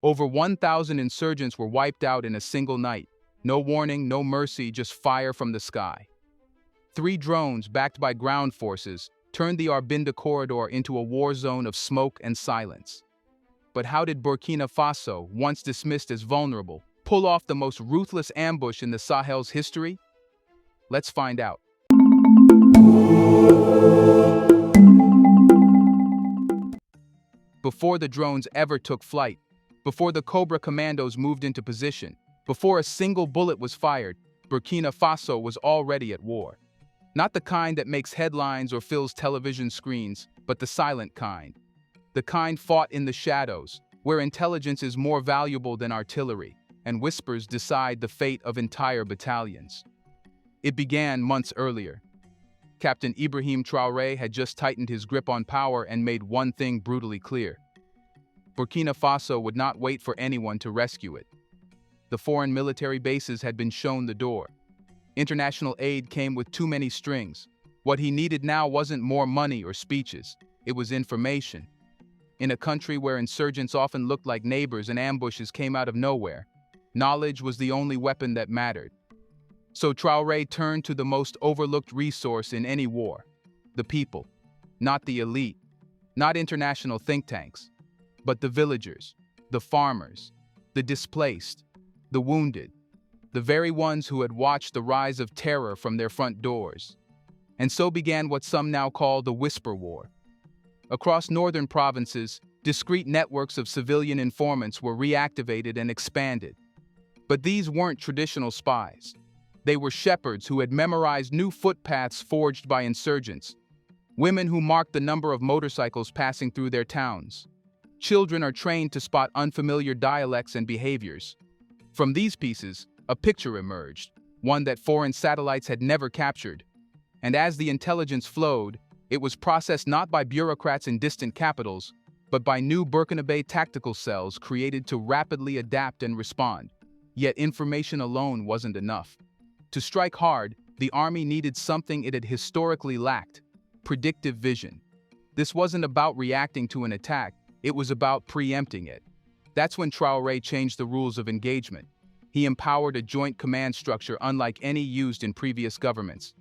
Over 1,000 insurgents were wiped out in a single night. No warning, no mercy, just fire from the sky. 3 drones, backed by ground forces, turned the Arbinda corridor into a war zone of smoke and silence. But how did Burkina Faso, once dismissed as vulnerable, pull off the most ruthless ambush in the Sahel's history? Let's find out. Before the drones ever took flight, before the Cobra commandos moved into position, before a single bullet was fired, Burkina Faso was already at war. Not the kind that makes headlines or fills television screens, but the silent kind. The kind fought in the shadows, where intelligence is more valuable than artillery, and whispers decide the fate of entire battalions. It began months earlier. Captain Ibrahim Traoré had just tightened his grip on power and made one thing brutally clear. Burkina Faso would not wait for anyone to rescue it. The foreign military bases had been shown the door. International aid came with too many strings. What he needed now wasn't more money or speeches, it was information. In a country where insurgents often looked like neighbors and ambushes came out of nowhere, knowledge was the only weapon that mattered. So Traoré turned to the most overlooked resource in any war: the people. Not the elite, not international think tanks, but the villagers, the farmers, the displaced, the wounded, the very ones who had watched the rise of terror from their front doors. And so began what some now call the Whisper War. Across northern provinces, discreet networks of civilian informants were reactivated and expanded. But these weren't traditional spies. They were shepherds who had memorized new footpaths forged by insurgents, women who marked the number of motorcycles passing through their towns. Children are trained to spot unfamiliar dialects and behaviors. From these pieces, a picture emerged, one that foreign satellites had never captured. And as the intelligence flowed, it was processed not by bureaucrats in distant capitals, but by new Burkina Faso tactical cells created to rapidly adapt and respond. Yet information alone wasn't enough. To strike hard, the army needed something it had historically lacked: predictive vision. This wasn't about reacting to an attack, it was about preempting it. That's when Traoré changed the rules of engagement. He empowered a joint command structure unlike any used in previous governments.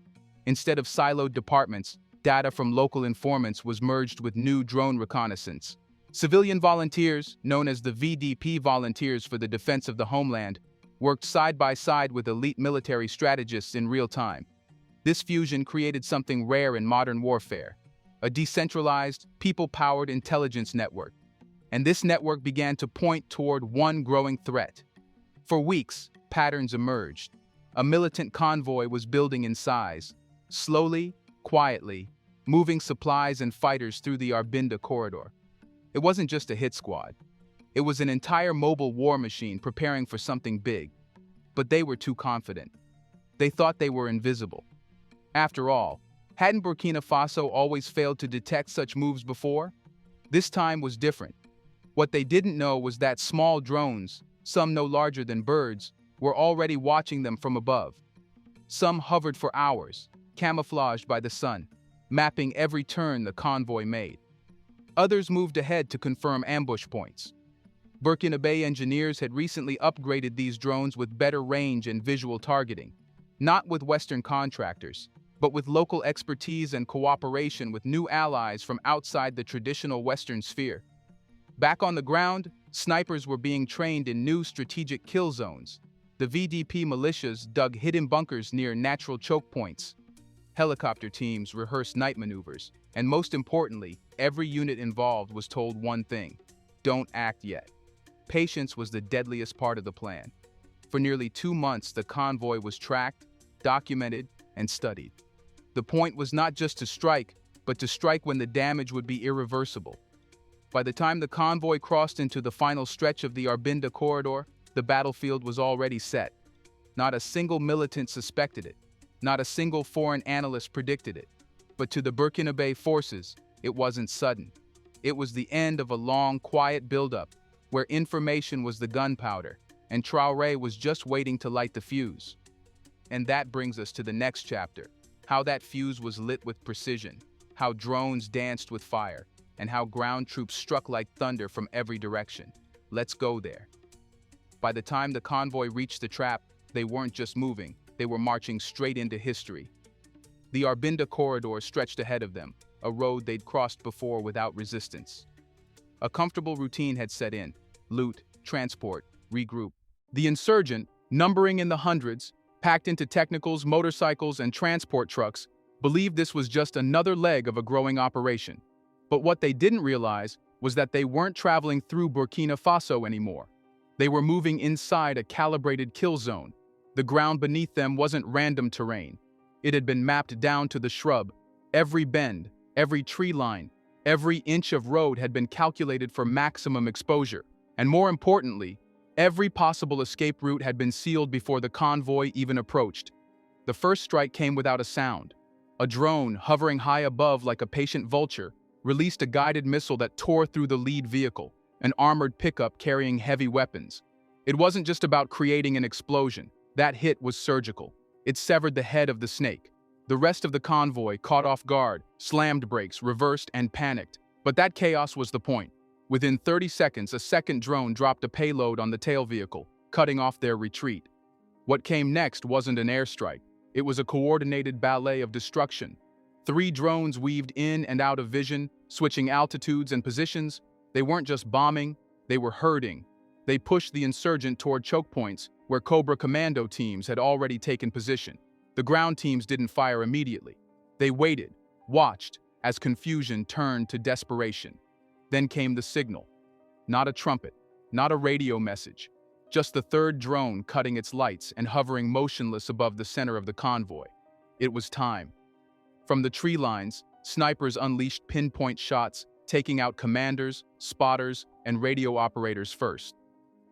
Instead of siloed departments, data from local informants was merged with new drone reconnaissance. Civilian volunteers, known as the VDP Volunteers for the Defense of the Homeland, worked side by side with elite military strategists in real time. This fusion created something rare in modern warfare: a decentralized, people-powered intelligence network. And this network began to point toward one growing threat. For weeks, patterns emerged. A militant convoy was building in size, slowly, quietly, moving supplies and fighters through the Arbinda corridor. It wasn't just a hit squad. It was an entire mobile war machine preparing for something big. But they were too confident. They thought they were invisible. After all, hadn't Burkina Faso always failed to detect such moves before? This time was different. What they didn't know was that small drones, some no larger than birds, were already watching them from above. Some hovered for hours, camouflaged by the sun, mapping every turn the convoy made. Others moved ahead to confirm ambush points. Burkina Faso engineers had recently upgraded these drones with better range and visual targeting, not with Western contractors, but with local expertise and cooperation with new allies from outside the traditional Western sphere. Back on the ground, snipers were being trained in new strategic kill zones. The VDP militias dug hidden bunkers near natural choke points. Helicopter teams rehearsed night maneuvers, and most importantly, every unit involved was told one thing: don't act yet. Patience was the deadliest part of the plan. For nearly 2 months, the convoy was tracked, documented, and studied. The point was not just to strike, but to strike when the damage would be irreversible. By the time the convoy crossed into the final stretch of the Arbinda corridor, the battlefield was already set. Not a single militant suspected it. Not a single foreign analyst predicted it. But to the Burkina Faso forces, it wasn't sudden. It was the end of a long, quiet buildup, where information was the gunpowder, and Traoré was just waiting to light the fuse. And that brings us to the next chapter: how that fuse was lit with precision, how drones danced with fire, and how ground troops struck like thunder from every direction. Let's go there. By the time the convoy reached the trap, they weren't just moving, they were marching straight into history. The Arbinda corridor stretched ahead of them, a road they'd crossed before without resistance. A comfortable routine had set in: loot, transport, regroup. The insurgent, numbering in the hundreds, packed into technicals, motorcycles, and transport trucks, believed this was just another leg of a growing operation. But what they didn't realize was that they weren't traveling through Burkina Faso anymore. They were moving inside a calibrated kill zone. The ground beneath them wasn't random terrain. It had been mapped down to the shrub. Every bend, every tree line, every inch of road had been calculated for maximum exposure. And more importantly, every possible escape route had been sealed before the convoy even approached. The first strike came without a sound. A drone, hovering high above like a patient vulture, released a guided missile that tore through the lead vehicle, an armored pickup carrying heavy weapons. It wasn't just about creating an explosion. That hit was surgical. It severed the head of the snake. The rest of the convoy, caught off guard, slammed brakes, reversed, and panicked. But that chaos was the point. Within 30 seconds, a second drone dropped a payload on the tail vehicle, cutting off their retreat. What came next wasn't an airstrike. It was a coordinated ballet of destruction. 3 drones weaved in and out of vision, switching altitudes and positions. They weren't just bombing, they were herding. They pushed the insurgent toward choke points where Cobra commando teams had already taken position. The ground teams didn't fire immediately. They waited, watched, as confusion turned to desperation. Then came the signal. Not a trumpet, not a radio message, just the third drone cutting its lights and hovering motionless above the center of the convoy. It was time. From the tree lines, snipers unleashed pinpoint shots, taking out commanders, spotters, and radio operators first.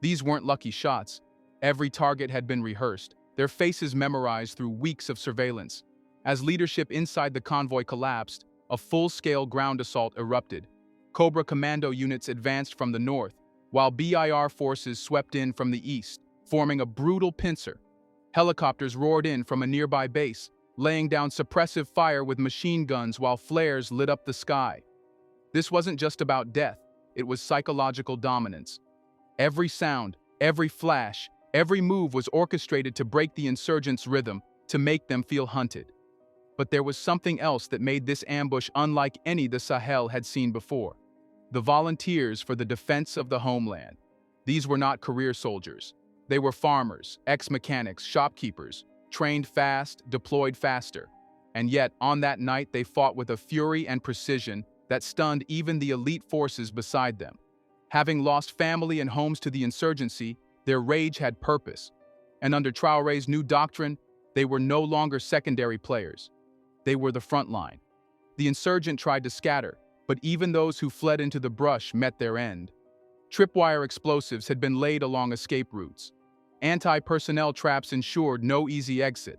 These weren't lucky shots. Every target had been rehearsed, their faces memorized through weeks of surveillance. As leadership inside the convoy collapsed, a full-scale ground assault erupted. Cobra commando units advanced from the north, while BIR forces swept in from the east, forming a brutal pincer. Helicopters roared in from a nearby base, laying down suppressive fire with machine guns while flares lit up the sky. This wasn't just about death, it was psychological dominance. Every sound, every flash, every move was orchestrated to break the insurgents' rhythm, to make them feel hunted. But there was something else that made this ambush unlike any the Sahel had seen before. The volunteers for the defense of the homeland. These were not career soldiers. They were farmers, ex-mechanics, shopkeepers, trained fast, deployed faster. And yet, on that night, they fought with a fury and precision that stunned even the elite forces beside them. Having lost family and homes to the insurgency, their rage had purpose. And under Traoré's new doctrine, they were no longer secondary players. They were the front line. The insurgent tried to scatter, but even those who fled into the brush met their end. Tripwire explosives had been laid along escape routes. Anti-personnel traps ensured no easy exit.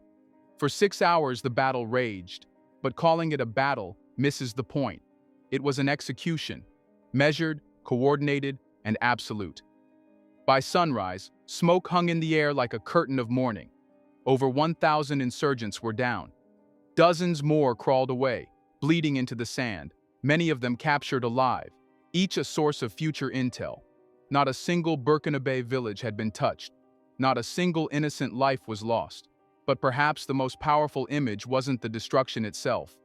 For 6 hours the battle raged, but calling it a battle misses the point. It was an execution, measured, coordinated, and absolute. By sunrise, smoke hung in the air like a curtain of mourning. Over 1,000 insurgents were down. Dozens more crawled away, bleeding into the sand, many of them captured alive, each a source of future intel. Not a single Burkina Faso village had been touched. Not a single innocent life was lost. But perhaps the most powerful image wasn't the destruction itself.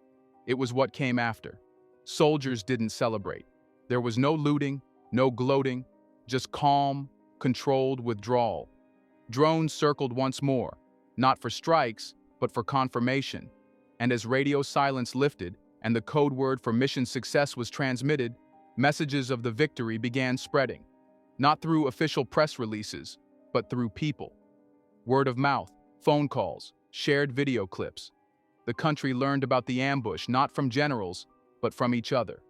It was what came after. Soldiers didn't celebrate. There was no looting, no gloating, just calm, controlled withdrawal. Drones circled once more, not for strikes, but for confirmation. And as radio silence lifted and the code word for mission success was transmitted, messages of the victory began spreading. Not through official press releases, but through people. Word of mouth, phone calls, shared video clips. The country learned about the ambush not from generals, but from each other.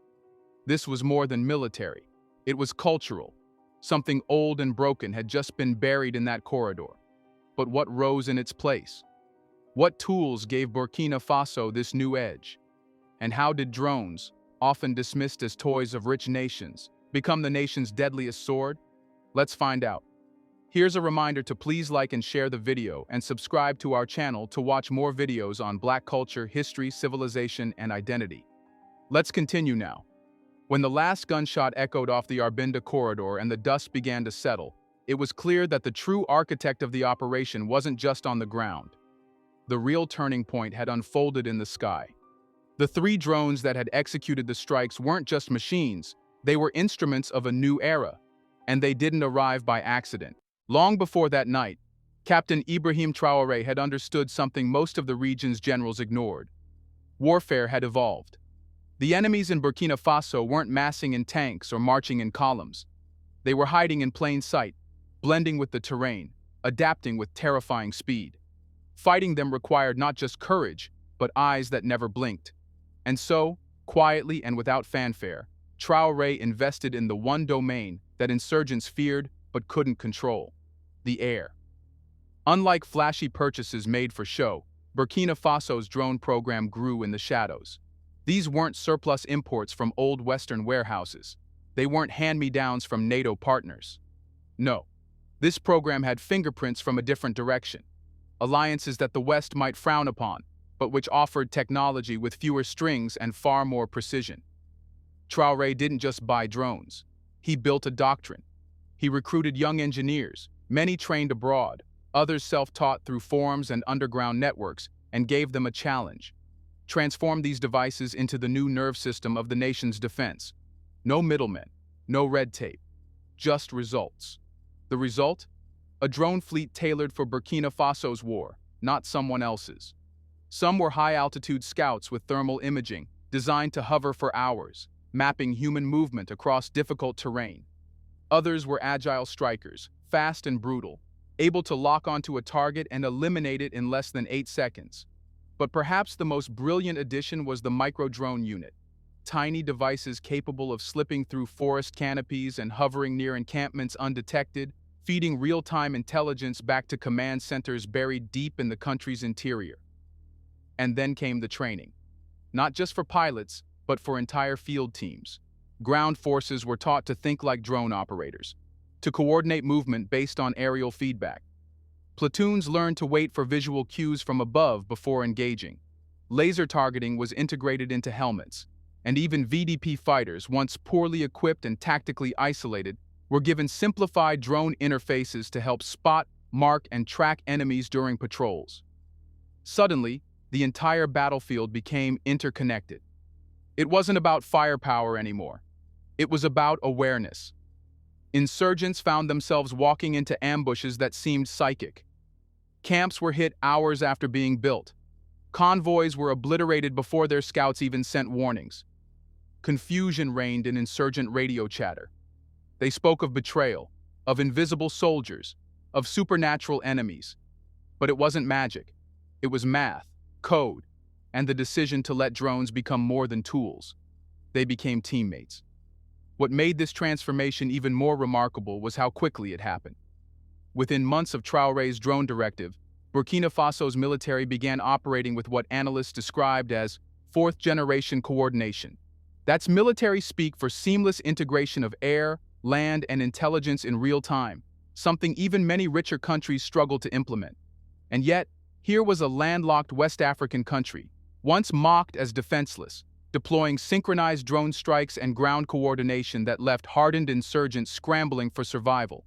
This was more than military. It was cultural. Something old and broken had just been buried in that corridor. But what rose in its place? What tools gave Burkina Faso this new edge? And how did drones, often dismissed as toys of rich nations, become the nation's deadliest sword? Let's find out. Here's a reminder to please like and share the video and subscribe to our channel to watch more videos on Black culture, history, civilization, and identity. Let's continue now. When the last gunshot echoed off the Arbinda corridor and the dust began to settle, it was clear that the true architect of the operation wasn't just on the ground. The real turning point had unfolded in the sky. The 3 drones that had executed the strikes weren't just machines, they were instruments of a new era, and they didn't arrive by accident. Long before that night, Captain Ibrahim Traoré had understood something most of the region's generals ignored. Warfare had evolved. The enemies in Burkina Faso weren't massing in tanks or marching in columns. They were hiding in plain sight, blending with the terrain, adapting with terrifying speed. Fighting them required not just courage, but eyes that never blinked. And so, quietly and without fanfare, Traoré invested in the one domain that insurgents feared but couldn't control: the air. Unlike flashy purchases made for show, Burkina Faso's drone program grew in the shadows. These weren't surplus imports from old Western warehouses. They weren't hand-me-downs from NATO partners. No, this program had fingerprints from a different direction. Alliances that the West might frown upon, but which offered technology with fewer strings and far more precision. Traoré didn't just buy drones. He built a doctrine. He recruited young engineers, many trained abroad, others self-taught through forums and underground networks, and gave them a challenge: transform these devices into the new nerve system of the nation's defense. No middlemen, no red tape, just results. The result? A drone fleet tailored for Burkina Faso's war, not someone else's. Some were high-altitude scouts with thermal imaging, designed to hover for hours, mapping human movement across difficult terrain. Others were agile strikers, fast and brutal, able to lock onto a target and eliminate it in less than 8 seconds. But perhaps the most brilliant addition was the micro-drone unit. Tiny devices capable of slipping through forest canopies and hovering near encampments undetected, feeding real-time intelligence back to command centers buried deep in the country's interior. And then came the training. Not just for pilots, but for entire field teams. Ground forces were taught to think like drone operators, to coordinate movement based on aerial feedback. Platoons learned to wait for visual cues from above before engaging. Laser targeting was integrated into helmets, and even VDP fighters, once poorly equipped and tactically isolated, were given simplified drone interfaces to help spot, mark, and track enemies during patrols. Suddenly, the entire battlefield became interconnected. It wasn't about firepower anymore. It was about awareness. Insurgents found themselves walking into ambushes that seemed psychic. Camps were hit hours after being built. Convoys were obliterated before their scouts even sent warnings. Confusion reigned in insurgent radio chatter. They spoke of betrayal, of invisible soldiers, of supernatural enemies. But it wasn't magic. It was math, code, and the decision to let drones become more than tools. They became teammates. What made this transformation even more remarkable was how quickly it happened. Within months of Traoré's drone directive, Burkina Faso's military began operating with what analysts described as fourth-generation coordination. That's military speak for seamless integration of air, land, and intelligence in real time, something even many richer countries struggle to implement. And yet, here was a landlocked West African country, once mocked as defenseless, deploying synchronized drone strikes and ground coordination that left hardened insurgents scrambling for survival.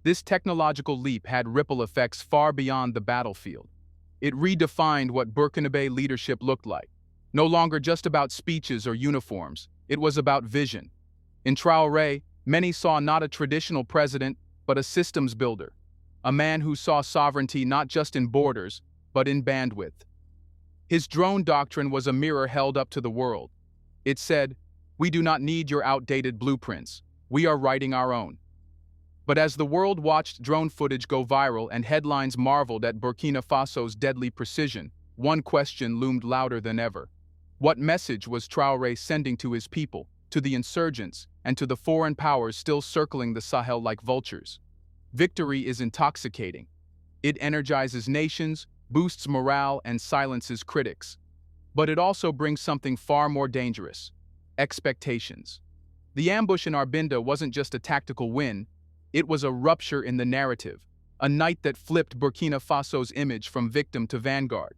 This technological leap had ripple effects far beyond the battlefield. It redefined what Burkinabe leadership looked like. No longer just about speeches or uniforms, it was about vision. In Traoré, many saw not a traditional president, but a systems builder, a man who saw sovereignty not just in borders, but in bandwidth. His drone doctrine was a mirror held up to the world. It said, "We do not need your outdated blueprints. We are writing our own." But as the world watched drone footage go viral and headlines marveled at Burkina Faso's deadly precision, one question loomed louder than ever. What message was Traoré sending to his people, to the insurgents, and to the foreign powers still circling the Sahel like vultures? Victory is intoxicating. It energizes nations, boosts morale, and silences critics. But it also brings something far more dangerous: expectations. The ambush in Arbinda wasn't just a tactical win, it was a rupture in the narrative, a night that flipped Burkina Faso's image from victim to vanguard.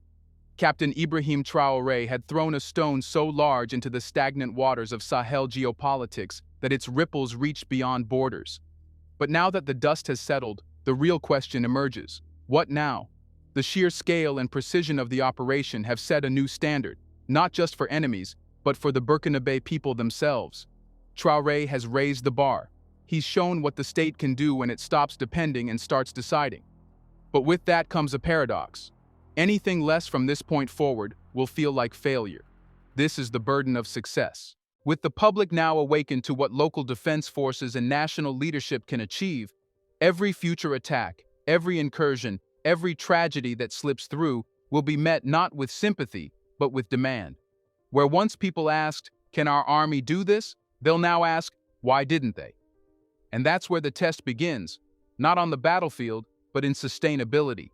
Captain Ibrahim Traoré had thrown a stone so large into the stagnant waters of Sahel geopolitics that its ripples reached beyond borders. But now that the dust has settled, the real question emerges. What now? The sheer scale and precision of the operation have set a new standard, not just for enemies, but for the Burkina Faso people themselves. Traoré has raised the bar. He's shown what the state can do when it stops depending and starts deciding. But with that comes a paradox. Anything less from this point forward will feel like failure. This is the burden of success. With the public now awakened to what local defense forces and national leadership can achieve, every future attack, every incursion, every tragedy that slips through will be met not with sympathy, but with demand. Where once people asked, "Can our army do this?" they'll now ask, "Why didn't they?" And that's where the test begins, not on the battlefield, but in sustainability.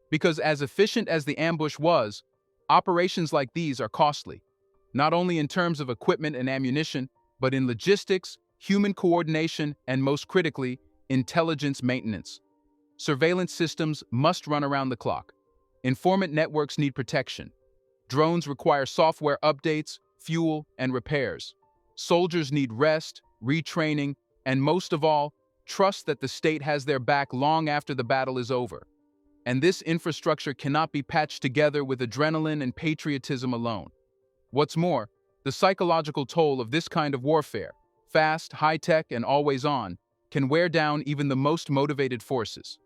Because as efficient as the ambush was, operations like these are costly, not only in terms of equipment and ammunition, but in logistics, human coordination, and most critically, intelligence maintenance. Surveillance systems must run around the clock. Informant networks need protection. Drones require software updates, fuel, and repairs. Soldiers need rest, retraining, and most of all, trust that the state has their back long after the battle is over. And this infrastructure cannot be patched together with adrenaline and patriotism alone. What's more, the psychological toll of this kind of warfare, fast, high-tech, and always on, can wear down even the most motivated forces.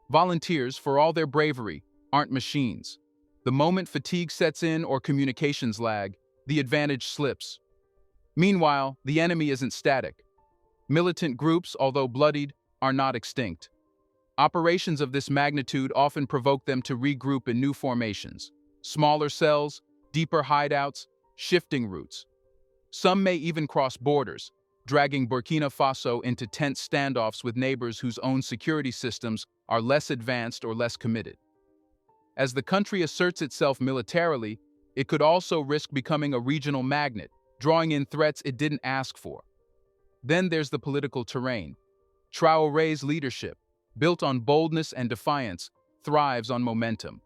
Volunteers, for all their bravery, aren't machines. The moment fatigue sets in or communications lag, the advantage slips. Meanwhile, the enemy isn't static. Militant groups, although bloodied, are not extinct. Operations of this magnitude often provoke them to regroup in new formations, smaller cells, deeper hideouts, shifting routes. Some may even cross borders, dragging Burkina Faso into tense standoffs with neighbors whose own security systems are less advanced or less committed. As the country asserts itself militarily, it could also risk becoming a regional magnet, drawing in threats it didn't ask for. Then there's the political terrain. Traoré's leadership, built on boldness and defiance, thrives on momentum.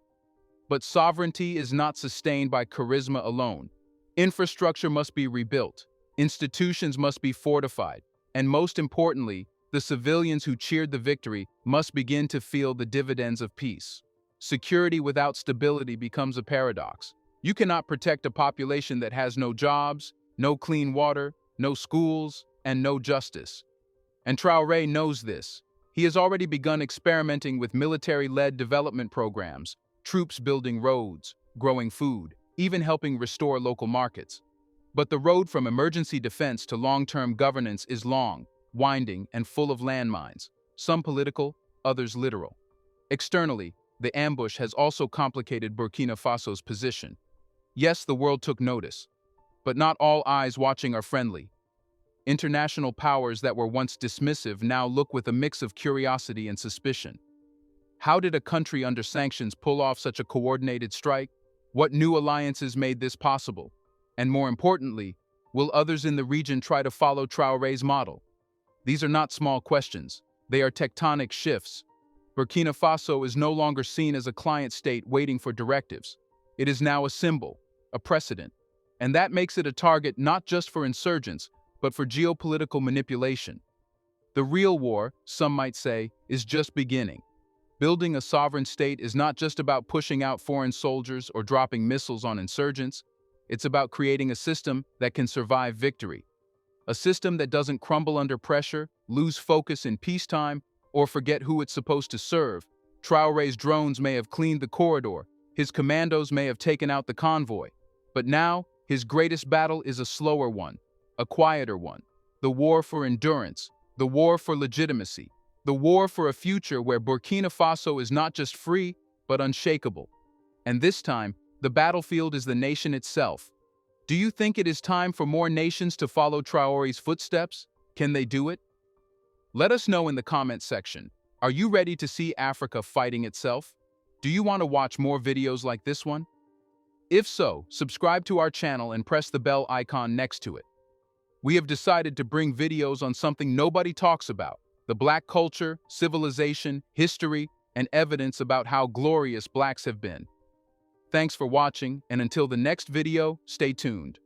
But sovereignty is not sustained by charisma alone. Infrastructure must be rebuilt, institutions must be fortified, and most importantly, the civilians who cheered the victory must begin to feel the dividends of peace. Security without stability becomes a paradox. You cannot protect a population that has no jobs, no clean water, no schools, and no justice. And Traoré knows this. He has already begun experimenting with military-led development programs, troops building roads, growing food, even helping restore local markets. But the road from emergency defense to long-term governance is long, winding, and full of landmines, some political, others literal. Externally, the ambush has also complicated Burkina Faso's position. Yes, the world took notice, but not all eyes watching are friendly. International powers that were once dismissive now look with a mix of curiosity and suspicion. How did a country under sanctions pull off such a coordinated strike? What new alliances made this possible? And more importantly, will others in the region try to follow Traoré's model? These are not small questions. They are tectonic shifts. Burkina Faso is no longer seen as a client state waiting for directives. It is now a symbol, a precedent. And that makes it a target not just for insurgents, but for geopolitical manipulation. The real war, some might say, is just beginning. Building a sovereign state is not just about pushing out foreign soldiers or dropping missiles on insurgents. It's about creating a system that can survive victory. A system that doesn't crumble under pressure, lose focus in peacetime, or forget who it's supposed to serve. Traoré's drones may have cleaned the corridor, his commandos may have taken out the convoy, but now his greatest battle is a slower one, a quieter one. The war for endurance, the war for legitimacy, the war for a future where Burkina Faso is not just free, but unshakable. And this time, the battlefield is the nation itself. Do you think it is time for more nations to follow Traoré's footsteps? Can they do it? Let us know in the comments section. Are you ready to see Africa fighting itself? Do you want to watch more videos like this one? If so, subscribe to our channel and press the bell icon next to it. We have decided to bring videos on something nobody talks about: the Black culture, civilization, history, and evidence about how glorious Blacks have been. Thanks for watching, and until the next video, stay tuned.